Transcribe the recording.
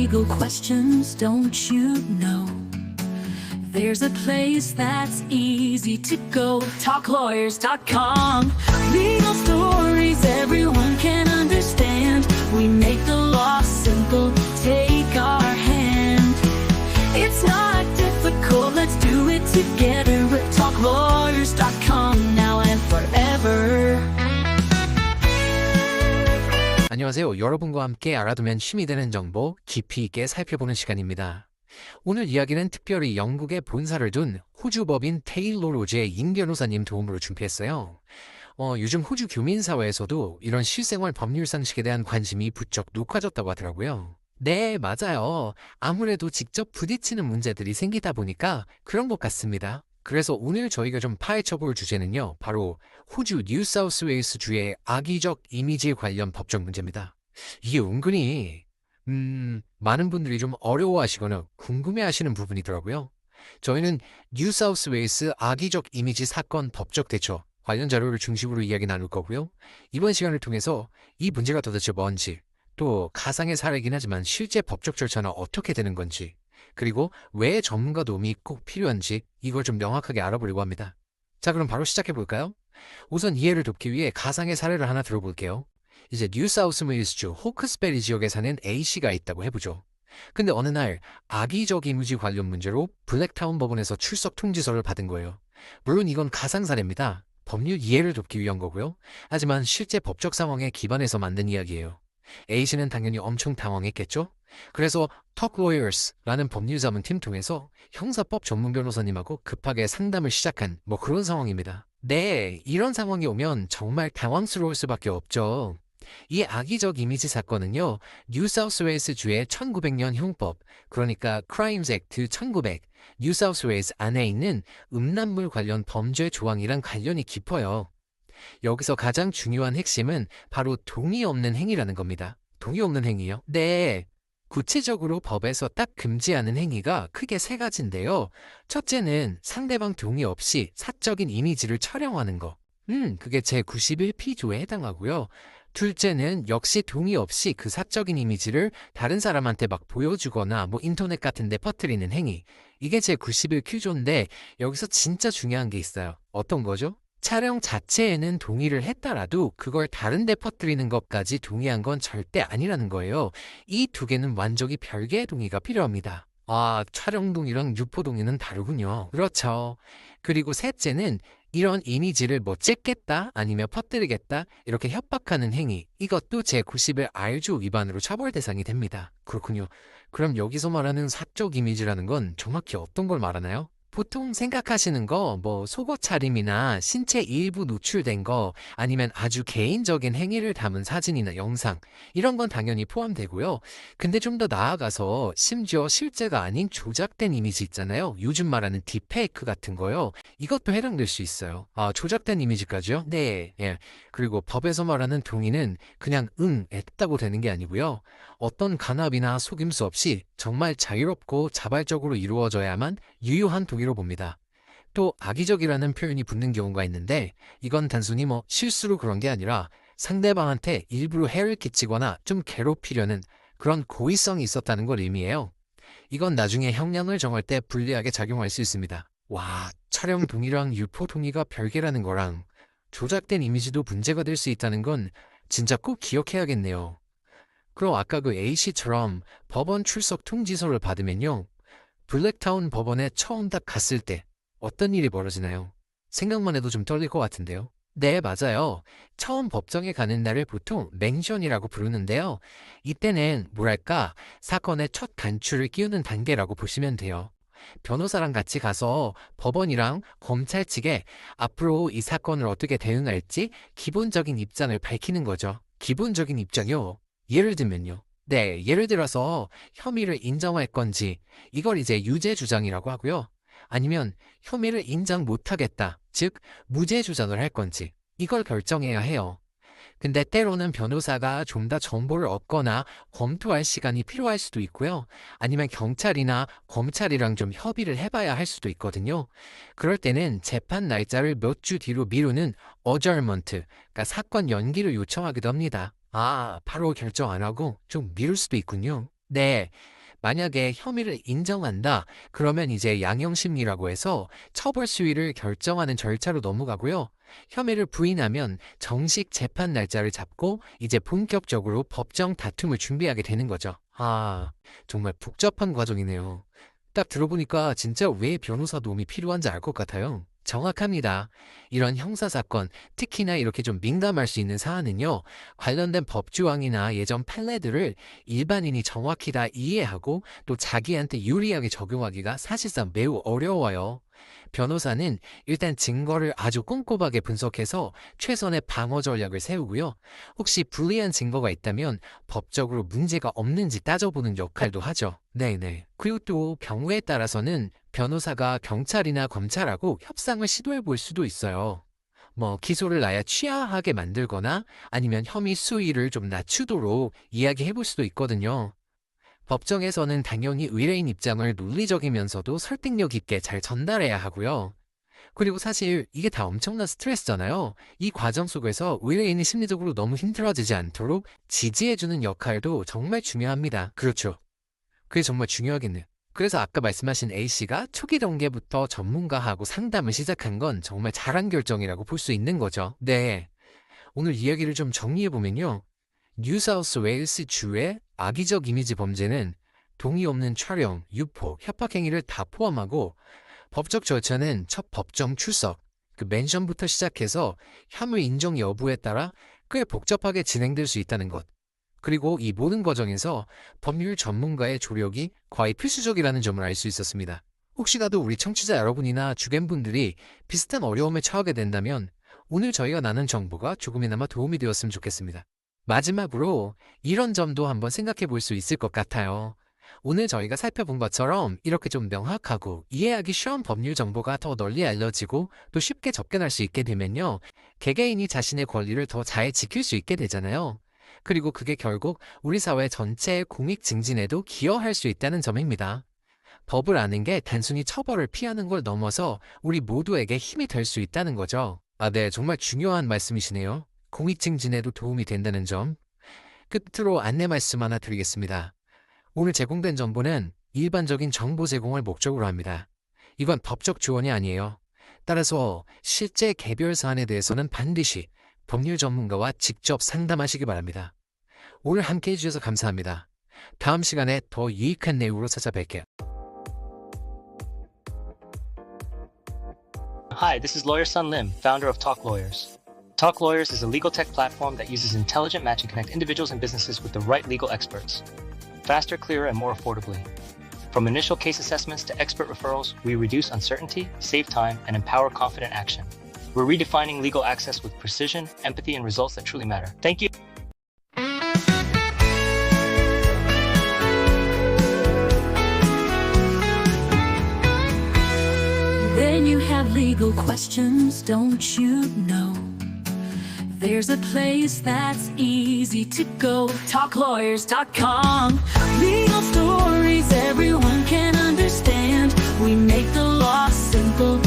legal questions, don't you know? There's a place that's easy to go. TalkLawyers.com. Legal stories everyone can understand. We make the law simple. Take our hand. It's not difficult. Let's do it together with TalkLawyers.com now and forever. 안녕하세요. 여러분과 함께 알아두면 힘이 되는 정보 깊이 있게 살펴보는 시간입니다. 오늘 이야기는 특별히 영국에 본사를 둔 호주 법인 테일러 로즈의 임 변호사님 도움으로 준비했어요. 요즘 호주 교민사회에서도 이런 실생활 법률 상식에 대한 관심이 부쩍 높아졌다고 하더라고요. 네, 맞아요. 아무래도 직접 부딪히는 문제들이 생기다 보니까 그런 것 같습니다. 그래서 오늘 저희가 좀 파헤쳐볼 주제는요, 바로 호주 뉴사우스웨일스 주의 악의적 이미지 관련 법적 문제입니다. 이게 은근히 많은 분들이 좀 어려워하시거나 궁금해하시는 부분이더라고요. 저희는 뉴사우스웨일스 악의적 이미지 사건 법적 대처 관련 자료를 중심으로 이야기 나눌 거고요. 이번 시간을 통해서 이 문제가 도대체 뭔지, 또 가상의 사례이긴 하지만 실제 법적 절차는 어떻게 되는 건지, 그리고 왜 전문가 도움이 꼭 필요한지 이걸 좀 명확하게 알아보려고 합니다. 자, 그럼 바로 시작해 볼까요? 우선 이해를 돕기 위해 가상의 사례를 하나 들어볼게요. 이제 뉴사우스웨일스주 호크스베리 지역에 사는 A씨가 있다고 해보죠. 근데 어느 날 악의적 이미지 관련 문제로 블랙타운 법원에서 출석 통지서를 받은 거예요. 물론 이건 가상 사례입니다. 법률 이해를 돕기 위한 거고요. 하지만 실제 법적 상황에 기반해서 만든 이야기예요. A씨는 당연히 엄청 당황했겠죠? 그래서 TalkLawyers라는 법률 자문팀 통해서 형사법 전문 변호사님하고 급하게 상담을 시작한 그런 상황입니다. 네, 이런 상황이 오면 정말 당황스러울 수밖에 없죠. 이 악의적 이미지 사건은요, 뉴사우스웨일스 주의 1900년 형법, 그러니까 Crimes Act 1900, 뉴사우스웨일스 안에 있는 음란물 관련 범죄 조항이랑 관련이 깊어요. 여기서 가장 중요한 핵심은 바로 동의 없는 행위라는 겁니다. 동의 없는 행위요? 네. 구체적으로 법에서 딱 금지하는 행위가 크게 세 가지인데요. 첫째는 상대방 동의 없이 사적인 이미지를 촬영하는 거. 그게 제91P조에 해당하고요. 둘째는 역시 동의 없이 그 사적인 이미지를 다른 사람한테 막 보여주거나 인터넷 같은 데 퍼뜨리는 행위. 이게 제91Q조인데 여기서 진짜 중요한 게 있어요. 어떤 거죠? 촬영 자체에는 동의를 했더라도 그걸 다른 데 퍼뜨리는 것까지 동의한 건 절대 아니라는 거예요. 이 두 개는 완전히 별개의 동의가 필요합니다. 아, 촬영 동의랑 유포 동의는 다르군요. 그렇죠. 그리고 셋째는 이런 이미지를 찍겠다 아니면 퍼뜨리겠다 이렇게 협박하는 행위. 이것도 제91R조 위반으로 처벌 대상이 됩니다. 그렇군요. 그럼 여기서 말하는 사적 이미지라는 건 정확히 어떤 걸 말하나요? 보통 생각하시는 거 속옷 차림이나 신체 일부 노출된 거 아니면 아주 개인적인 행위를 담은 사진이나 영상 이런 건 당연히 포함되고요. 근데 좀 더 나아가서 심지어 실제가 아닌 조작된 이미지 있잖아요. 요즘 말하는 딥페이크 같은 거요. 이것도 해당될 수 있어요. 아, 조작된 이미지까지요? 네. 예. 그리고 법에서 말하는 동의는 그냥 했다고 되는 게 아니고요. 어떤 간압이나 속임수 없이 정말 자유롭고 자발적으로 이루어져야만 유효한 동의로 봅니다. 또 악의적이라는 표현이 붙는 경우가 있는데 이건 단순히 실수로 그런 게 아니라 상대방한테 일부러 해를 끼치거나 좀 괴롭히려는 그런 고의성이 있었다는 걸 의미해요. 이건 나중에 형량을 정할 때 불리하게 작용할 수 있습니다. 와, 촬영 동의랑 유포 동의가 별개라는 거랑 조작된 이미지도 문제가 될 수 있다는 건 진짜 꼭 기억해야겠네요. 그럼 아까 그 A씨처럼 법원 출석 통지서를 받으면요, 블랙타운 법원에 처음 딱 갔을 때 어떤 일이 벌어지나요? 생각만 해도 좀 떨릴 것 같은데요. 네, 맞아요. 처음 법정에 가는 날을 보통 맹션이라고 부르는데요. 이때는 사건의 첫 단추를 끼우는 단계라고 보시면 돼요. 변호사랑 같이 가서 법원이랑 검찰 측에 앞으로 이 사건을 어떻게 대응할지 기본적인 입장을 밝히는 거죠. 기본적인 입장이요? 예를 들면요. 네, 예를 들어서 혐의를 인정할 건지 이걸 이제 유죄 주장이라고 하고요. 아니면 혐의를 인정 못하겠다, 즉 무죄 주장을 할 건지 이걸 결정해야 해요. 근데 때로는 변호사가 좀 더 정보를 얻거나 검토할 시간이 필요할 수도 있고요. 아니면 경찰이나 검찰이랑 좀 협의를 해봐야 할 수도 있거든요. 그럴 때는 재판 날짜를 몇 주 뒤로 미루는 어저먼트, 그러니까 사건 연기를 요청하기도 합니다. 아, 바로 결정 안 하고 좀 미룰 수도 있군요. 네, 만약에 혐의를 인정한다, 그러면 이제 양형심리라고 해서 처벌 수위를 결정하는 절차로 넘어가고요. 혐의를 부인하면 정식 재판 날짜를 잡고 이제 본격적으로 법정 다툼을 준비하게 되는 거죠. 아, 정말 복잡한 과정이네요. 딱 들어보니까 진짜 왜 변호사 도움이 필요한지 알 것 같아요. 정확합니다. 이런 형사사건, 특히나 이렇게 좀 민감할 수 있는 사안은요, 관련된 법조항이나 예전 판례들을 일반인이 정확히 다 이해하고 또 자기한테 유리하게 적용하기가 사실상 매우 어려워요. 변호사는 일단 증거를 아주 꼼꼼하게 분석해서 최선의 방어 전략을 세우고요. 혹시 불리한 증거가 있다면 법적으로 문제가 없는지 따져보는 역할도 하죠. 네네. 그리고 또 경우에 따라서는 변호사가 경찰이나 검찰하고 협상을 시도해 볼 수도 있어요. 기소를 나야 취하하게 만들거나 아니면 혐의 수위를 좀 낮추도록 이야기해 볼 수도 있거든요. 법정에서는 당연히 의뢰인 입장을 논리적이면서도 설득력 있게 잘 전달해야 하고요. 그리고 사실 이게 다 엄청난 스트레스잖아요. 이 과정 속에서 의뢰인이 심리적으로 너무 힘들어지지 않도록 지지해주는 역할도 정말 중요합니다. 그렇죠. 그게 정말 중요하겠네요. 그래서 아까 말씀하신 A씨가 초기 단계부터 전문가하고 상담을 시작한 건 정말 잘한 결정이라고 볼 수 있는 거죠. 네. 오늘 이야기를 좀 정리해보면요. 뉴사우스웨일스 주의 악의적 이미지 범죄는 동의 없는 촬영, 유포, 협박 행위를 다 포함하고 법적 절차는 첫 법정 출석, 그 멘션부터 시작해서 혐의 인정 여부에 따라 꽤 복잡하게 진행될 수 있다는 것. 그리고 이 모든 과정에서 법률 전문가의 조력이 거의 필수적이라는 점을 알 수 있었습니다. 혹시라도 우리 청취자 여러분이나 주변분들이 비슷한 어려움에 처하게 된다면 오늘 저희가 나눈 정보가 조금이나마 도움이 되었으면 좋겠습니다. 마지막으로 이런 점도 한번 생각해 볼 수 있을 것 같아요. 오늘 저희가 살펴본 것처럼 이렇게 좀 명확하고 이해하기 쉬운 법률 정보가 더 널리 알려지고 또 쉽게 접근할 수 있게 되면요. 개개인이 자신의 권리를 더 잘 지킬 수 있게 되잖아요. 그리고 그게 결국 우리 사회 전체의 공익 증진에도 기여할 수 있다는 점입니다. 법을 아는 게 단순히 처벌을 피하는 걸 넘어서 우리 모두에게 힘이 될 수 있다는 거죠. 네, 정말 중요한 말씀이시네요. 공익 증진에도 도움이 된다는 점. 끝으로 안내 말씀 하나 드리겠습니다. 오늘 제공된 정보는 일반적인 정보 제공을 목적으로 합니다. 이건 법적 조언이 아니에요. 따라서 실제 개별 사안에 대해서는 반드시 법률 전문가와 직접 상담하시기 바랍니다. 오늘 함께 해주셔서 감사합니다. 다음 시간에 더 유익한 내용으로 찾아뵐게요. Hi, this is Lawyer Sun Lim, founder of Talk Lawyers. Talk Lawyers is a legal tech platform that uses intelligent match to connect individuals and businesses with the right legal experts. Faster, clearer, and more affordably. From initial case assessments to expert referrals, we reduce uncertainty, save time, and empower confident action. We're redefining legal access with precision, empathy, and results that truly matter. Thank you. When you have legal questions, don't you know? There's a place that's easy to go. TalkLawyers.com. Legal stories everyone can understand. We make the law simple